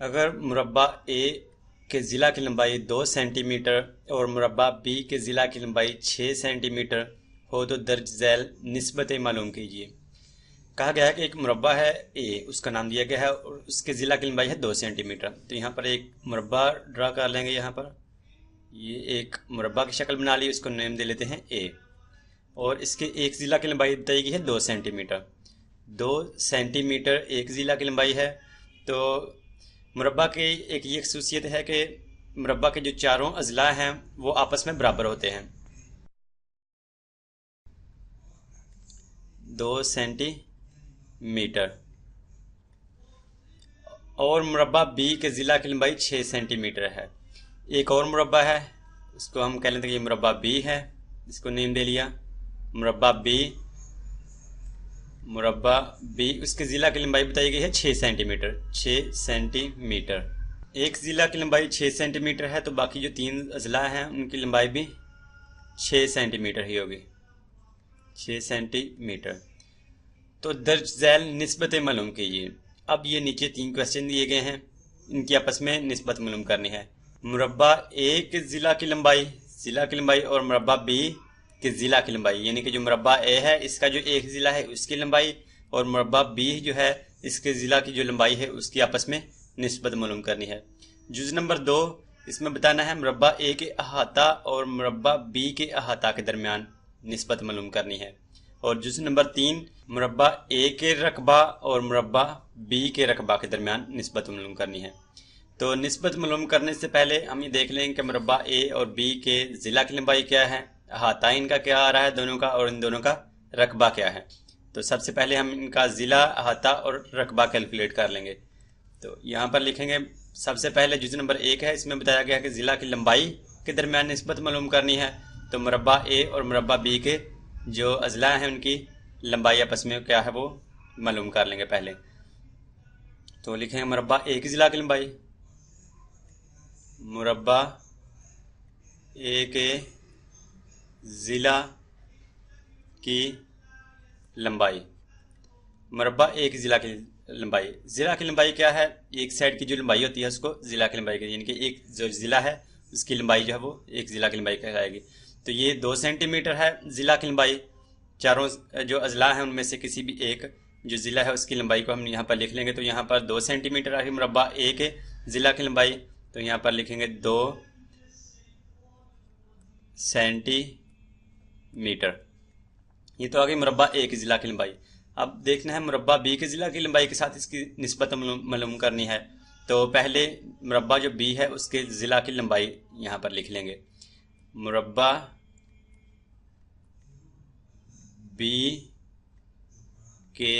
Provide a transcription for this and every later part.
अगर मुरब्बा ए के ज़िला की लंबाई 2 सेंटीमीटर और मुरब्बा बी के ज़िला की लंबाई 6 सेंटीमीटर हो तो दर्ज झैल निस्बतें मालूम कीजिए। कहा गया है कि एक मुरब्बा है ए, उसका नाम दिया गया है और उसके ज़िला की लंबाई है 2 सेंटीमीटर। तो यहाँ पर एक मुरब्बा ड्रा कर लेंगे। यहाँ पर ये एक मुरब्बा की शक्ल बना ली, उसको नेम दे लेते हैं ए। और इसके एक ज़िला की लंबाई बताई गई है 2 सेंटीमीटर। 2 सेंटीमीटर एक ज़िला की लंबाई है। तो मुरब्बा की एक ये खसूसियत है कि मुरब्बा के जो चारों अजला हैं वो आपस में बराबर होते हैं। 2 सेंटीमीटर। और मुरब्बा बी के ज़िला की लंबाई 6 सेंटीमीटर है। एक और मुरब्बा है, उसको हम कह लेते हैं कि ये मुरब्बा बी है, इसको नेम दे लिया मुरब्बा बी। मुरब्बा बी उसके ज़िला की लंबाई बताई गई है 6 सेंटीमीटर। 6 सेंटीमीटर। एक ज़िला की लंबाई 6 सेंटीमीटर है तो बाकी जो 3 अजला हैं उनकी लंबाई भी 6 सेंटीमीटर ही होगी। 6 सेंटीमीटर। तो दर्ज झैल निस्बतें मालूम कीजिए। अब ये नीचे 3 क्वेश्चन दिए गए हैं, इनकी आपस में निस्बत मालूम करनी है। मुरब्बा ए के ज़िला की लंबाई और मुरब्बा बी के ज़िला की लंबाई, यानी कि जो मुरब्बा ए है इसका जो एक ज़िला है उसकी लंबाई और मुरब्बा बी जो है इसके ज़िला की जो लंबाई है उसकी आपस में निस्बत मालूम करनी है। जुज़ नंबर 2, इसमें बताना है मुरब्बा ए के अहाता और मुरब्बा बी के अहाता के दरमियान निस्बत मालूम करनी है। और जुज़ नंबर 3, मुरब्बा ए के रकबा और मुरब्बा बी के रकबा के दरमियान निस्बत मालूम करनी है। तो निस्बत मालूम करने से पहले हम ये देख लेंगे कि मुरब्बा ए और बी के ज़िला की लंबाई क्या है, अहाता इनका क्या आ रहा है दोनों का, और इन दोनों का रकबा क्या है। तो सबसे पहले हम इनका ज़िला, अहाता और रकबा कैलकुलेट कर लेंगे। तो यहाँ पर लिखेंगे सबसे पहले जुज़ नंबर 1 है, इसमें बताया गया है कि ज़िला की लंबाई के दरमियान निस्बत मालूम करनी है। तो मुरब्बा ए और मुरब्बा बी के जो अजला हैं उनकी लंबाई आपस में क्या है वो मालूम कर लेंगे पहले। तो लिखेंगे मुरब्बा ए की ज़िला की लंबाई, मुरब्बा ए के ज़िला की लंबाई, मुरब्बा ए की ज़िला की लंबाई। ज़िला की लंबाई क्या है, एक साइड की जो लंबाई होती है उसको ज़िला की लंबाई कहते हैं, यानी कि एक जो ज़िला है उसकी लंबाई जो है वो एक ज़िला की लंबाई कहलाएगी। तो ये 2 सेंटीमीटर है ज़िला की लंबाई। चारों जो अजला हैं उनमें से किसी भी एक जो ज़िला है उसकी लंबाई को हम यहाँ पर लिख लेंगे। तो यहाँ पर 2 सेंटीमीटर आ गई मुरब्बा ए के ज़िला की लंबाई। तो यहाँ पर लिखेंगे 2 सेंटीमीटर। ये तो आ गई मुरब्बा ए की ज़िला की लंबाई। अब देखना है मुरब्बा बी के ज़िला की लंबाई के साथ इसकी निस्बत मालूम करनी है। तो पहले मुरब्बा जो बी है उसके ज़िला की लंबाई यहाँ पर लिख लेंगे। मुरब्बा बी के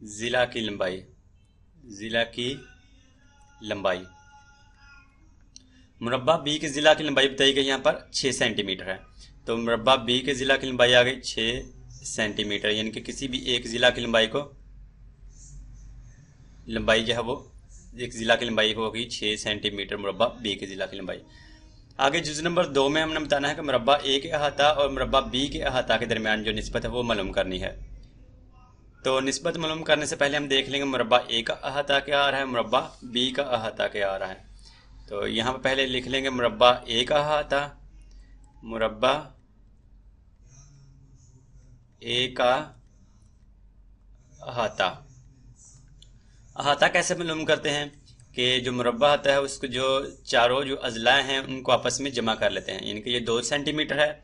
ज़िला की लंबाई, ज़िला की लंबाई। मुरब्बा बी के ज़िला की लंबाई बताई गई यहाँ पर 6 सेंटीमीटर है। तो मुरब्बा बी के ज़िला की लंबाई आ गई 6 सेंटीमीटर, यानी कि किसी भी एक ज़िला की लंबाई को लंबाई जो है वो एक ज़िला की लंबाई होगी 6 सेंटीमीटर मुरब्बा बी के ज़िला की लंबाई। आगे जुज़ नंबर 2 में हमने बताना है कि मुरब्बा ए के अहाता और मुरब्बा बी के अहाता के दरमियान जो निस्बत है वो मालूम करनी है। तो निस्बत मालूम करने से पहले हम देख लेंगे मुरब्बा ए का अहाता क्या आ रहा है, मुरब्बा बी का अहाता क्या आ रहा है। तो यहाँ पर पहले लिख लेंगे मुरब्बा ए का अहाता, मुरब्बा ए का अहाता। अहाता कैसे मालूम करते हैं कि जो मुरब्बा होता है उसको जो चारों जो अजला हैं उनको आपस में जमा कर लेते हैं, यानी कि ये 2 सेंटीमीटर है।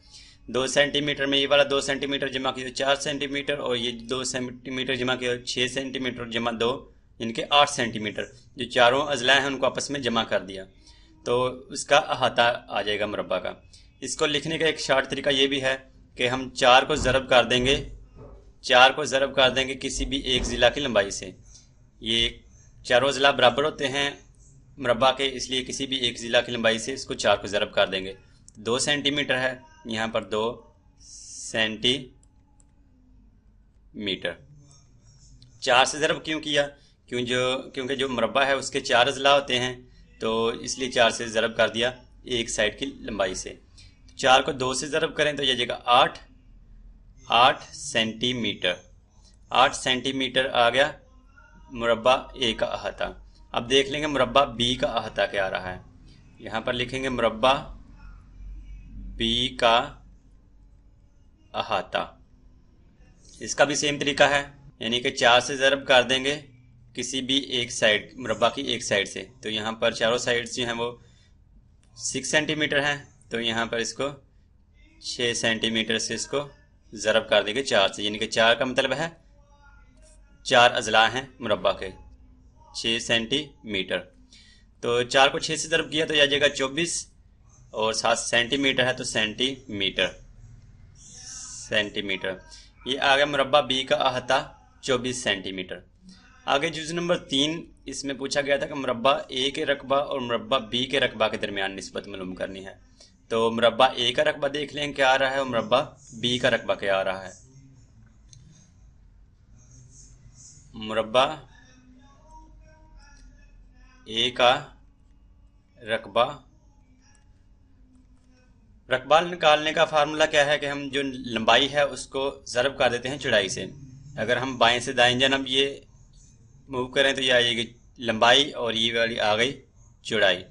2 सेंटीमीटर में ये वाला 2 सेंटीमीटर जमा किया 4 सेंटीमीटर, और ये 2 सेंटीमीटर जमा किया 6 सेंटीमीटर जमा 2, यानी कि 8 सेंटीमीटर। जो चारों अजला हैं उनको आपस में जमा कर दिया तो उसका अहाता आ जाएगा मुरब्बा का। इसको लिखने का एक शॉर्ट तरीका ये भी है कि हम 4 को ज़रब कर देंगे, 4 को ज़रब कर देंगे किसी भी एक ज़िला की लंबाई से। ये चारों ज़िला बराबर होते हैं मुरब्बा के, इसलिए किसी भी एक ज़िला की लंबाई से इसको 4 को ज़रब कर देंगे। 2 सेंटीमीटर है, यहाँ पर 2 सेंटीमीटर। 4 से ज़रब क्यों किया, क्योंकि जो मुरब्बा है उसके 4 अजला होते हैं, तो इसलिए 4 से ज़रब कर दिया एक साइड की लंबाई से। 4 को 2 से ज़रब करें तो यह जगह 8 सेंटीमीटर। 8 सेंटीमीटर आ गया मुरब्बा ए का अहाता। अब देख लेंगे मुरब्बा बी का अहाता क्या आ रहा है। यहाँ पर लिखेंगे मुरब्बा बी का अहाता। इसका भी सेम तरीका है, यानी कि 4 से ज़रब कर देंगे किसी भी एक साइड, मुरब्बा की एक साइड से। तो यहाँ पर चारों साइड्स जो हैं वो 6 सेंटीमीटर हैं, तो यहाँ पर इसको 6 सेंटीमीटर से इसको ज़रब कर देंगे 4 से, यानी कि 4 का मतलब है 4 अजला हैं मुरब्बा के, 6 सेंटीमीटर। तो 4 को 6 से ज़रब किया तो यह आ जाएगा 24, और 7 सेंटीमीटर है तो सेंटीमीटर। ये आ गया मुरब्बा बी का अहाता 24 सेंटीमीटर। आगे जुज़ नंबर 3, इसमें पूछा गया था कि मुरब्बा ए के रकबा और मुरब्बा बी के रकबा के दरमियान निस्बत मालूम करनी है। तो मुरब्बा ए का रकबा देख लें क्या आ रहा है और मुरब्बा बी का रकबा क्या आ रहा है। मुरब्बा ए का रकबा निकालने का फार्मूला क्या है कि हम जो लंबाई है उसको ज़रब कर देते हैं चौड़ाई से। अगर हम बाएं से दाएं जानब ये मूव करें तो ये आ जाएगी लंबाई और ये वाली आ गई चौड़ाई।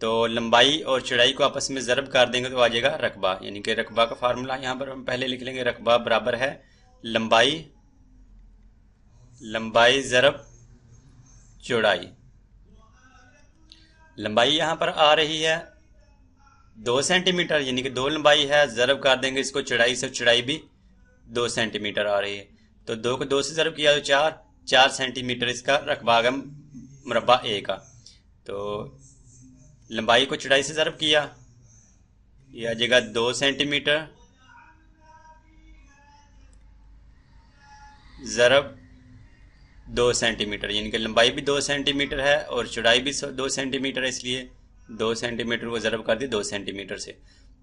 तो लंबाई और चौड़ाई को आपस में ज़रब कर देंगे तो आ जाएगा रकबा, यानी कि रकबा का फार्मूला यहाँ पर हम पहले लिख लेंगे। रकबा बराबर है लंबाई ज़रब चौड़ाई। लंबाई यहाँ पर आ रही है 2 सेंटीमीटर, यानी कि 2 लंबाई है, ज़रब कर देंगे इसको चौड़ाई से, चौड़ाई भी 2 सेंटीमीटर आ रही है। तो 2 को 2 से ज़रब किया तो 4 सेंटीमीटर इसका रकबा आ गया मुरब्बा ए का। तो लंबाई को चौड़ाई से ज़रब किया, यह आ जाएगा 2 सेंटीमीटर ज़रब 2 सेंटीमीटर, यानी कि लंबाई भी 2 सेंटीमीटर है और चौड़ाई भी 2 सेंटीमीटर है, इसलिए 2 सेंटीमीटर को ज़रब कर दिया 2 सेंटीमीटर से।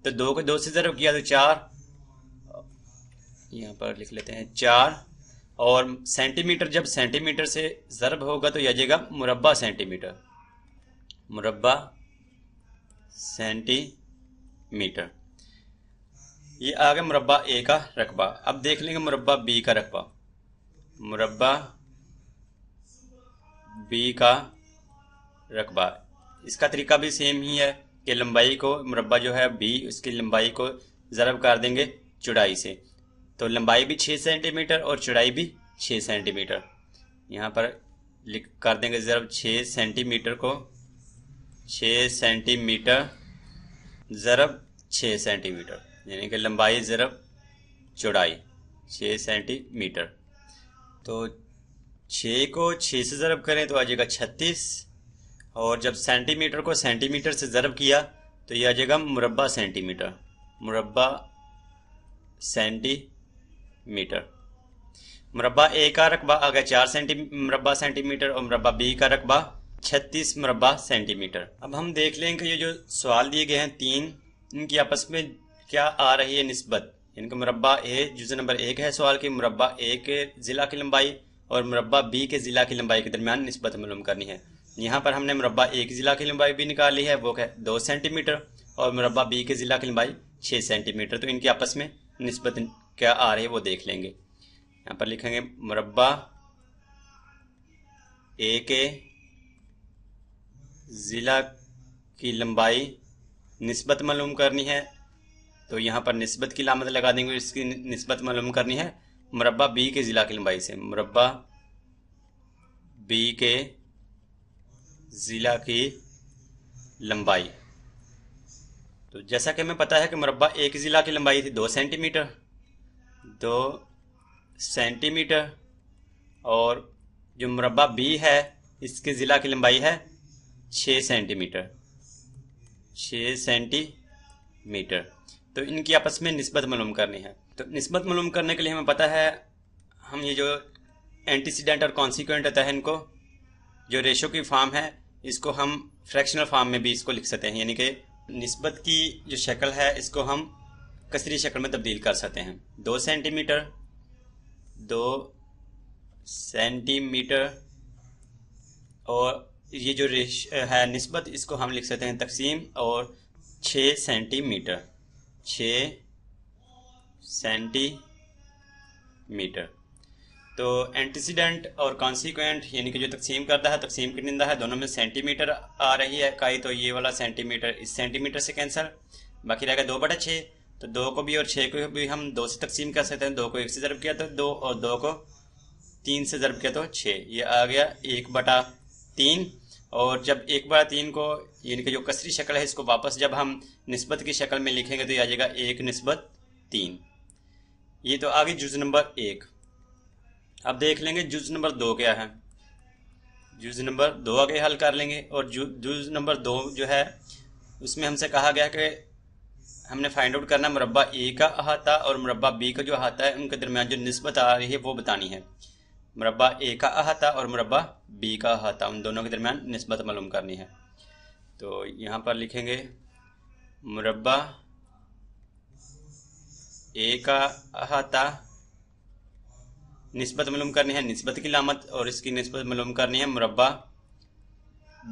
तो 2 को 2 से ज़रब किया तो 4, यहाँ पर लिख लेते हैं 4, और सेंटीमीटर जब सेंटीमीटर से ज़रब होगा तो यह आ जाएगा मुरब्बा सेंटीमीटर। ये आ गया मुरब्बा ए का रकबा। अब देख लेंगे मुरब्बा बी का रकबा। मुरब्बा बी का रकबा, इसका तरीका भी सेम ही है कि लंबाई को, मुरब्बा जो है बी, उसकी लंबाई को ज़रब कर देंगे चौड़ाई से। तो लंबाई भी 6 सेंटीमीटर और चौड़ाई भी 6 सेंटीमीटर। यहाँ पर लिख कर देंगे ज़रब 6 सेंटीमीटर को 6 सेंटीमीटर ज़रब 6 सेंटीमीटर, यानी कि लंबाई ज़रब चौड़ाई 6 सेंटीमीटर। तो 6 को 6 से ज़रब करें तो आ जाएगा 36, और जब सेंटीमीटर को सेंटीमीटर से ज़रब किया तो यह आ जाएगा मुरब्बा सेंटीमीटर। मुरब्बा ए का रकबा आ गया 4 मुरब्बा सेंटीमीटर और मुरब्बा बी का रकबा 36 मुरब्बा सेंटीमीटर। अब हम देख लें कि ये जो सवाल दिए गए हैं 3, इनकी आपस में क्या आ रही है निस्बत। इनका मुरब्बा ए जुज़ नंबर 1 है सवाल की, मुरब्बा ए के ज़िला की लंबाई और मुरब्बा बी के ज़िला की लंबाई के दरमियान निस्बत मालूम करनी है। यहाँ पर हमने मुरब्बा ए की ज़िला की लंबाई भी निकाल ली है, वो है 2 सेंटीमीटर, और मुरब्बा बी के ज़िला की लंबाई 6 सेंटीमीटर। तो इनकी आपस में निस्बत क्या आ रही है वो देख लेंगे। यहाँ पर लिखेंगे मुरब्बा ए के ज़िला की लंबाई निस्बत मालूम करनी है, तो यहाँ पर निस्बत की लामत लगा देंगे। इसकी निस्बत मालूम करनी है मुरब्बा बी के ज़िला की लंबाई से। मुरब्बा बी के ज़िला की लंबाई, तो जैसा कि हमें पता है कि मुरब्बा ए की ज़िला की लंबाई थी 2 सेंटीमीटर, और जो मुरब्बा बी है इसके ज़िला की लंबाई है 6 सेंटीमीटर। तो इनकी आपस में निस्बत मालूम करनी है। तो निस्बत मालूम करने के लिए हमें पता है, हम ये जो एंटीसीडेंट और कॉन्सिक्वेंट होता है, इनको जो रेशो की फॉर्म है इसको हम फ्रैक्शनल फॉर्म में भी इसको लिख सकते हैं, यानी कि निस्बत की जो शक्ल है इसको हम कसरी शक्ल में तब्दील कर सकते हैं। 2 सेंटीमीटर, और ये जो है निस्बत, इसको हम लिख सकते हैं तकसीम, और 6 सेंटीमीटर। तो एंटीसीडेंट और कॉन्सिक्वेंट यानी कि जो तकसीम करता है, तकसीम किनिंदा है, दोनों में सेंटीमीटर आ रही है इकाई, तो ये वाला सेंटीमीटर इस सेंटीमीटर से कैंसिल, बाकी रहेगा 2/6। तो 2 को भी और 6 को भी हम 2 से तकसीम कर सकते हैं। 2 को 1 से ज़रब किया तो 2, और 2 को 3 से ज़रब किया तो 6। ये आ गया 1/3। और जब 1/3 को यानी कि जो कसरी शक्ल है इसको वापस जब हम निस्बत की शक्ल में लिखेंगे तो ये आ जाएगा 1/3। ये तो आ गई जुज़ नंबर 1। अब देख लेंगे जुज़ नंबर 2 क्या है। जुज़ नंबर 2 आगे हल कर लेंगे। और जुज़ नंबर 2 जो है उसमें हमसे कहा गया कि हमने फाइंड आउट करना मुरब्बा ए का अहाता और मुरब्बा बी का जो अहाता है उनके दरमियान जो निस्बत आ रही है वो बतानी है। मुरब्बा ए का अहाता और मुरब्बा बी का अहाता, उन दोनों के दरमियान निस्बत मालूम करनी है। तो यहाँ पर लिखेंगे मुरब्बा ए का अहाता, निस्बत मालूम करनी है निस्बत की लामत, और इसकी निस्बत मालूम करनी है मुरब्बा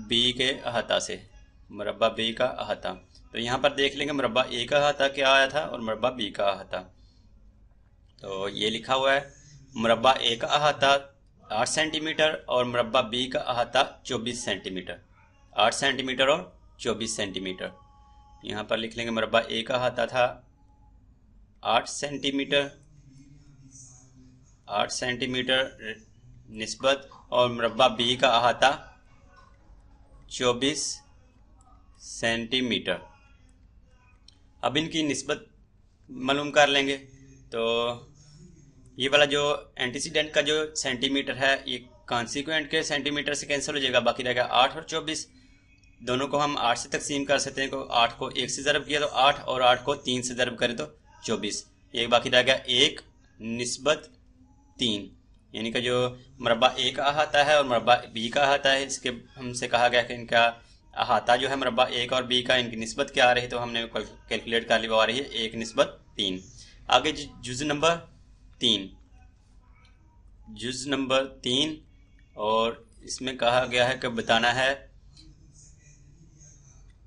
बी के अहाता से, मुरब्बा बी का अहाता। तो यहाँ पर देख लेंगे मुरब्बा ए का अहाता क्या आया था और मुरब्बा बी का अहाता। तो ये लिखा हुआ है मुरब्बा ए का अहाता 8 सेंटीमीटर और मुरब्बा बी का अहाता 24 सेंटीमीटर। 8 सेंटीमीटर और 24 सेंटीमीटर। यहाँ पर लिख लेंगे मुरब्बा ए का अहाता था 8 सेंटीमीटर, 8 सेंटीमीटर निस्बत, और मुरब्बा बी का अहाता 24 सेंटीमीटर। अब इनकी निस्बत मालूम कर लेंगे। तो ये वाला जो एंटीसीडेंट का जो सेंटीमीटर है ये कॉन्सिक्वेंट के सेंटीमीटर से कैंसिल हो जाएगा, बाकी रहेगा 8 और 24। दोनों को हम 8 से तकसीम कर सकते हैं। को 8 को 1 से ज़रब किया तो 8, और 8 को 3 से ज़रब करें तो 24। एक बाकी रह गया 1/3, यानी कि जो मुरब्बा ए का अहाता है और मुरब्बा बी का अहाता है, इसके हमसे कहा गया कि इनका अहाता जो है मुरब्बा ए का और बी का, इनकी निस्बत क्या आ रही है, तो हमने कैलकुलेट कर ली, वो आ रही है 1/3। आगे जुज़ नंबर 3, जुज़ नंबर 3, और इसमें कहा गया है कि बताना है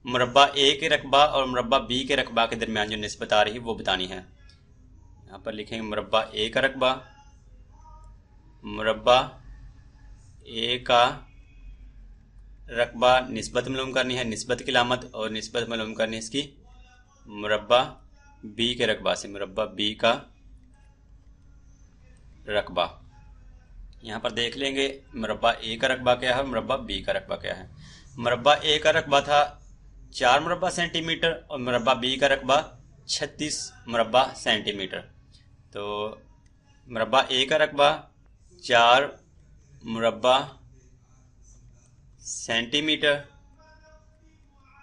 मुरब्बा ए के रकबा और मुरब्बा बी के रकबा के दरमियान जो निस्बत आ रही है वो बतानी है। यहाँ पर लिखेंगे मुरब्बा ए का रकबा, मुरब्बा ए का रकबा, निस्बत मालूम करनी है निस्बत की लामत, और निस्बत मालूम करनी है इसकी मुरब्बा बी के रकबा से, मुरब्बा बी का रकबा। यहाँ पर देख लेंगे मुरब्बा ए का रकबा क्या है, मुरब्बा बी का रकबा क्या है। मुरब्बा ए का रकबा था 4 मुरब्बा सेंटीमीटर और मुरब्बा बी का रकबा 36 मुरब्बा सेंटीमीटर। तो मुरब्बा ए का रकबा 4 मुरब्बा सेंटीमीटर,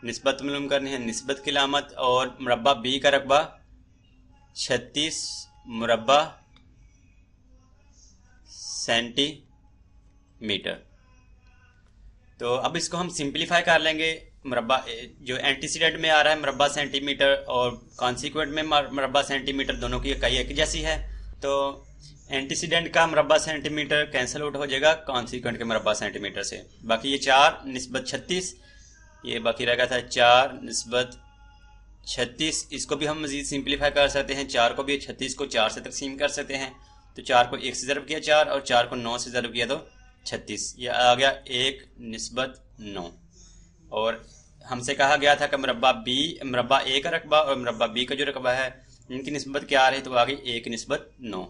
निस्बत मालूम करनी है निस्बत की लामत, और मुरब्बा बी का रकबा 36 मुरब्बा सेंटीमीटर। तो अब इसको हम सिंप्लीफाई कर लेंगे। मुरब्बा जो एंटीसीडेंट में आ रहा है मुरब्बा सेंटीमीटर और कॉन्सिक्वेंट में मुरब्बा सेंटीमीटर, दोनों की इकाई एक जैसी है। तो एंटीसीडेंट का मुरब्बा सेंटीमीटर कैंसिल आउट हो जाएगा कॉन्सिक्वेंट के मुरब्बा सेंटीमीटर से। बाकी ये 4 निस्बत 36, ये बाकी रहेगा था 4 निस्बत 36। इसको भी हम मजीद सिंप्लीफाई कर सकते हैं। 4 को भी 36 को 4 से तकसीम कर सकते हैं। तो 4 को 1 से ज़रब किया 4, और 4 को 9 से ज़रब किया तो 36। ये आ गया 1/9। और हमसे कहा गया था कि मुरब्बा ए का रकबा और मुरब्बा बी का जो रकबा है इनकी निस्बत क्या आ रही है, तो आ गई 1/9।